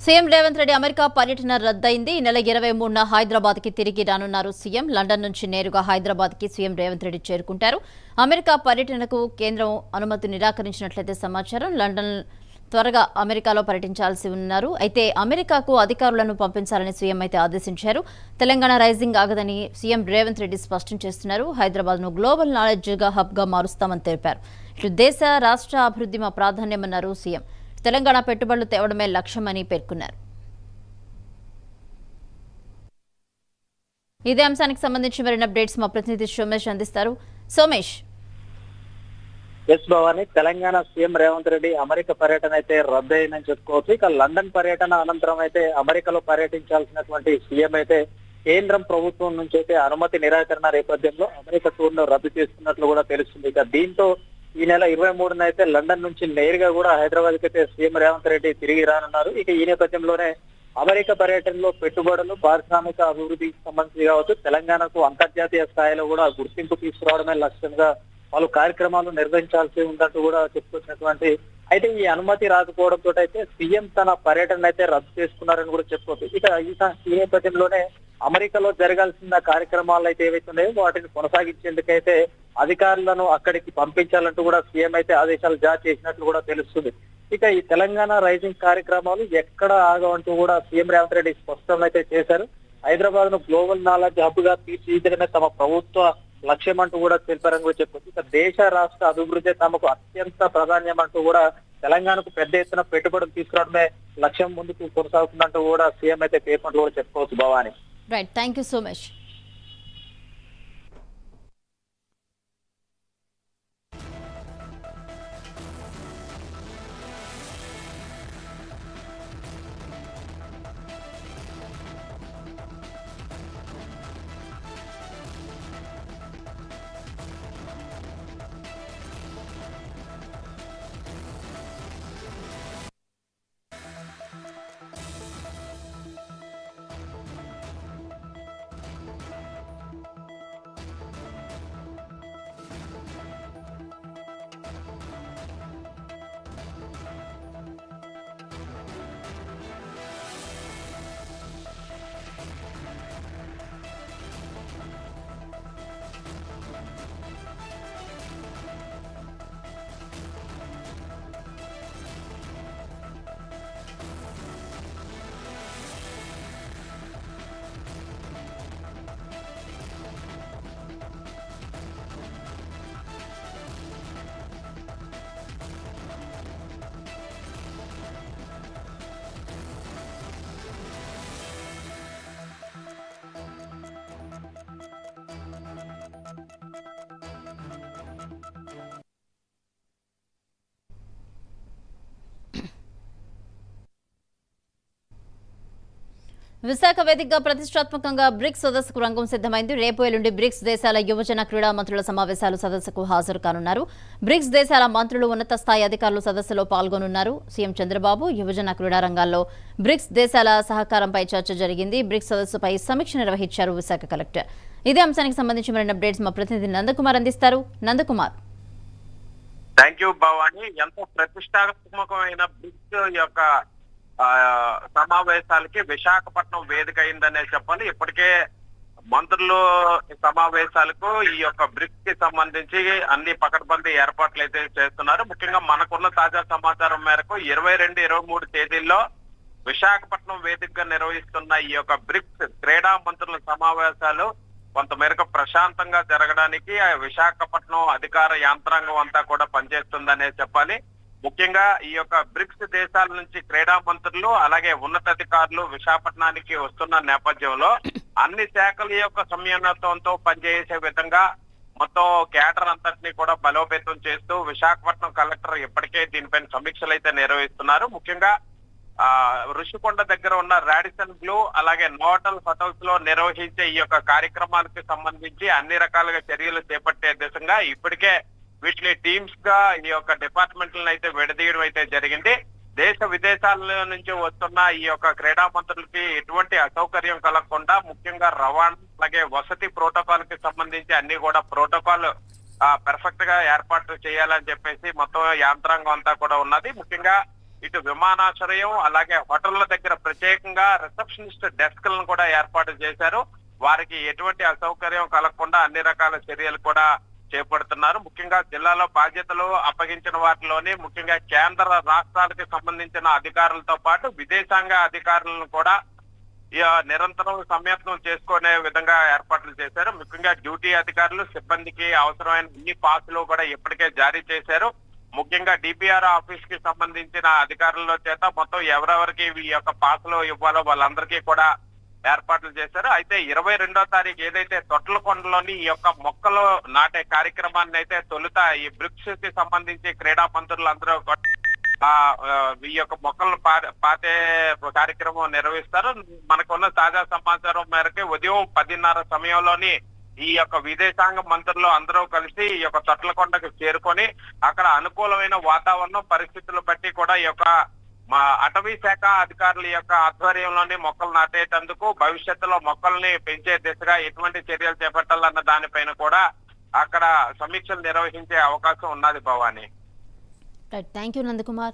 CM Revanth Reddy America పర్యటన రద్దయింది. ఈ నెల 23న హైదరాబాద్కి తిరిగి రానున్నారు సీఎం. లండన్ నుంచి నేరుగా హైదరాబాద్కి సీఎం రేవంత్ రెడ్డి చేరుకుంటారు. అమెరికా పర్యటనకు కేంద్రం అనుమతి నిరాకరించినట్లయితే సమాచారం. లండన్ త్వరగా అమెరికాలో పర్యటించాల్సి ఉన్నారు. అయితే అమెరికాకు అధికారులను పంపించాలని సీఎం అయితే ఆదేశించారు. తెలంగాణ రైజింగ్ ఆగదని సీఎం రేవంత్ రెడ్డి స్పష్టం చేస్తున్నారు. హైదరాబాద్ను గ్లోబల్ నాలెడ్జ్ హబ్గా మారుస్తామని తెలిపారు. ఇటు దేశ రాష్ట్ర అభివృద్ధి మా ప్రాధాన్యమన్నారు సీఎం. తెలంగాణ పెట్టుబడులు తేవడమే లక్ష్యమని పేర్కొన్నారు. ఇదే అంశానికి సంబంధించి మరిన్ని అప్డేట్స్ మా ప్రతినిధి సోమేష్ అందిస్తారు. Somesh, yes Bhavani, Telangana CM Revanth Reddy America పర్యటన అయితే రద్దయిందని చెప్పుకోవచ్చు. ఇక లండన్ పర్యటన అనంతరం అయితే అమెరికాలో పర్యటించాల్సినటువంటి సీఎం అయితే కేంద్రం ప్రభుత్వం నుంచి అయితే అనుమతి నిరాకరణ నేపథ్యంలో అమెరికా టూర్ను రద్దు చేస్తున్నట్లు కూడా తెలుస్తుంది. ఇక దీంతో ఈ నెల 23న అయితే లండన్ నుంచి నేరుగా కూడా హైదరాబాద్ కి అయితే సీఎం రేవంత్ రెడ్డి తిరిగి రానున్నారు. ఇక ఈ నేపథ్యంలోనే అమెరికా పర్యటనలో పెట్టుబడులు, పారిశ్రామిక అభివృద్ధికి సంబంధించి కావచ్చు, తెలంగాణకు అంతర్జాతీయ స్థాయిలో కూడా గుర్తింపు తీసుకురావడమే లక్ష్యంగా పలు కార్యక్రమాలు నిర్వహించాల్సి ఉందంటూ కూడా చెప్పుకొచ్చినటువంటి అయితే ఈ అనుమతి రాకపోవడంతో అయితే సీఎం తన పర్యటన అయితే రద్దు చేసుకున్నారని కూడా చెప్పుకోవచ్చు. ఇక ఈ నేపథ్యంలోనే అమెరికాలో జరగాల్సిన కార్యక్రమాలు అయితే ఏవైతే ఉన్నాయో వాటిని కొనసాగించేందుకైతే అధికారులను అక్కడికి పంపించాలంటూ కూడా సీఎం అయితే ఆదేశాలు జారీ చేసినట్లు కూడా తెలుస్తుంది. ఇక ఈ తెలంగాణ రైజింగ్ కార్యక్రమాలు ఎక్కడ ఆగవంటూ కూడా సీఎం రేవంత్ రెడ్డి స్పష్టం అయితే చేశారు. హైదరాబాద్ ను గ్లోబల్ నాలెడ్జ్ హబ్ గా తీర్చిదిద్దడమే తమ ప్రభుత్వ లక్ష్యం అంటూ కూడా తెలిపారని కూడా చెప్పొచ్చు. ఇక దేశ రాష్ట్ర అభివృద్ధి తమకు అత్యంత ప్రాధాన్యం అంటూ కూడా తెలంగాణకు పెద్ద ఎత్తున పెట్టుబడులు తీసుకురావడమే లక్ష్యం ముందుకు కొనసాగుతుందంటూ కూడా సీఎం అయితే పేర్కొంటూ కూడా చెప్పుకోవచ్చు. Bhavani, right, thank you so much. Visakha వేదికగా ప్రతిష్టాత్మకంగా బ్రిక్స్ సదస్సుకు రంగం సిద్ధమైంది. రేపు ఎల్లుండి బ్రిక్స్ దేశాల యువజన క్రీడా మంత్రుల సమావేశాలు సదస్సుకు హాజరు కానున్నారు. బ్రిక్స్ దేశాల మంత్రులు, ఉన్నత స్థాయి అధికారులు సదస్సులో పాల్గొనున్నారు. సీఎం చంద్రబాబు యువజన క్రీడా రంగాల్లో బ్రిక్స్ దేశాల సహకారంపై చర్చ జరిగింది. బ్రిక్స్ సదస్సుపై సమీక్ష నిర్వహించారు విశాఖ కలెక్టర్. ఇదే అంశానికి సంబంధించి మరిన్ని అప్డేట్స్ మా ప్రతినిధి నందకుమార్ అందిస్తారు. Nandakumar, thank you Bhavani. ఎంతో ప్రతిష్టాత్మకమైన బ్రిక్స్ యొక్క సమావేశాలకి విశాఖపట్నం వేదిక అయిందనే చెప్పాలి. ఇప్పటికే మంత్రులు సమావేశాలకు ఈ యొక్క బ్రిక్స్ కి సంబంధించి అన్ని పకడ్బందీ ఏర్పాట్లు అయితే చేస్తున్నారు. ముఖ్యంగా మనకున్న తాజా సమాచారం మేరకు 22, 23 తేదీల్లో విశాఖపట్నం వేదికగా నిర్వహిస్తున్న ఈ యొక్క బ్రిక్స్ క్రీడా మంత్రుల సమావేశాలు కొంతమేరకు ప్రశాంతంగా జరగడానికి విశాఖపట్నం అధికార యాంత్రాంగం అంతా కూడా పనిచేస్తుందనే చెప్పాలి. ముఖ్యంగా ఈ యొక్క బ్రిక్స్ దేశాల నుంచి క్రీడా మంత్రులు అలాగే ఉన్నతాధికారులు విశాఖపట్నానికి వస్తున్న నేపథ్యంలో అన్ని శాఖల యొక్క సమన్వయంతో పనిచేసే విధంగా మొత్తం కేడర్ అంతటినీ కూడా బలోపేతం చేస్తూ విశాఖపట్నం కలెక్టర్ ఇప్పటికే దీనిపైన సమీక్షలు అయితే నిర్వహిస్తున్నారు. ముఖ్యంగా ఋషికొండ దగ్గర ఉన్న రాడిసన్ బ్లూ అలాగే నోటల్ హోటల్స్ లో నిర్వహించే ఈ యొక్క కార్యక్రమానికి సంబంధించి అన్ని రకాలుగా చర్యలు చేపట్టే దిశగా ఇప్పటికే వీటిని టీమ్స్ గా ఈ యొక్క డిపార్ట్మెంట్లను అయితే విడదీయడం అయితే జరిగింది. దేశ విదేశాల నుంచి వస్తున్న ఈ యొక్క క్రీడా మంత్రులకి ఎటువంటి అసౌకర్యం కలగకుండా ముఖ్యంగా రవాణా అలాగే వసతి ప్రోటోకాల్ కి సంబంధించి అన్ని కూడా ప్రోటోకాల్ పర్ఫెక్ట్ గా ఏర్పాటు చేయాలని చెప్పేసి మొత్తం యాంత్రాంగం అంతా కూడా ఉన్నది. ముఖ్యంగా ఇటు విమానాశ్రయం అలాగే హోటళ్ల దగ్గర ప్రత్యేకంగా రిసెప్షనిస్ట్ డెస్క్లను కూడా ఏర్పాటు చేశారు. వారికి ఎటువంటి అసౌకర్యం కలగకుండా అన్ని రకాల చర్యలు కూడా చేపడుతున్నారు. ముఖ్యంగా జిల్లాలో బాధ్యతలు అప్పగించిన వాటిలోని ముఖ్యంగా కేంద్ర రాష్ట్రాలకు సంబంధించిన అధికారులతో పాటు విదేశాంగ అధికారులను కూడా నిరంతరం సంయత్నం చేసుకునే విధంగా ఏర్పాట్లు చేశారు. ముఖ్యంగా డ్యూటీ అధికారులు సిబ్బందికి అవసరమైన అన్ని పాసులు కూడా ఇప్పటికే జారీ చేశారు. ముఖ్యంగా డిపిఆర్ ఆఫీస్ కి సంబంధించిన అధికారుల చేత మొత్తం ఎవరెవరికి ఈ యొక్క పాసులు ఇవ్వాలో వాళ్ళందరికీ కూడా ఏర్పాట్లు చేశారు. అయితే 22వ తారీఖు ఏదైతే తొట్లకొండలోని ఈ యొక్క మొక్కలు నాటే కార్యక్రమాన్ని అయితే తొలుత ఈ బ్రిక్స్ కి సంబంధించి క్రీడా మంత్రులందరూ ఈ యొక్క మొక్కలను పాతే కార్యక్రమం నిర్వహిస్తారు. మనకున్న తాజా సమాచారం మేరకు ఉదయం 10:30 సమయంలోని ఈ యొక్క విదేశాంగ మంత్రులు అందరూ కలిసి ఈ యొక్క తొట్లకొండకు చేరుకొని అక్కడ అనుకూలమైన వాతావరణం పరిస్థితులు బట్టి కూడా ఈ యొక్క అటవీ శాఖ అధికారుల యొక్క ఆధ్వర్యంలోని మొక్కలు నాటేటందుకు భవిష్యత్తులో మొక్కల్ని పెంచే దిశగా ఎటువంటి చర్యలు చేపట్టాలన్న దానిపైన కూడా అక్కడ సమీక్షలు నిర్వహించే అవకాశం ఉన్నది భవానీ. Thank you Nandakumar.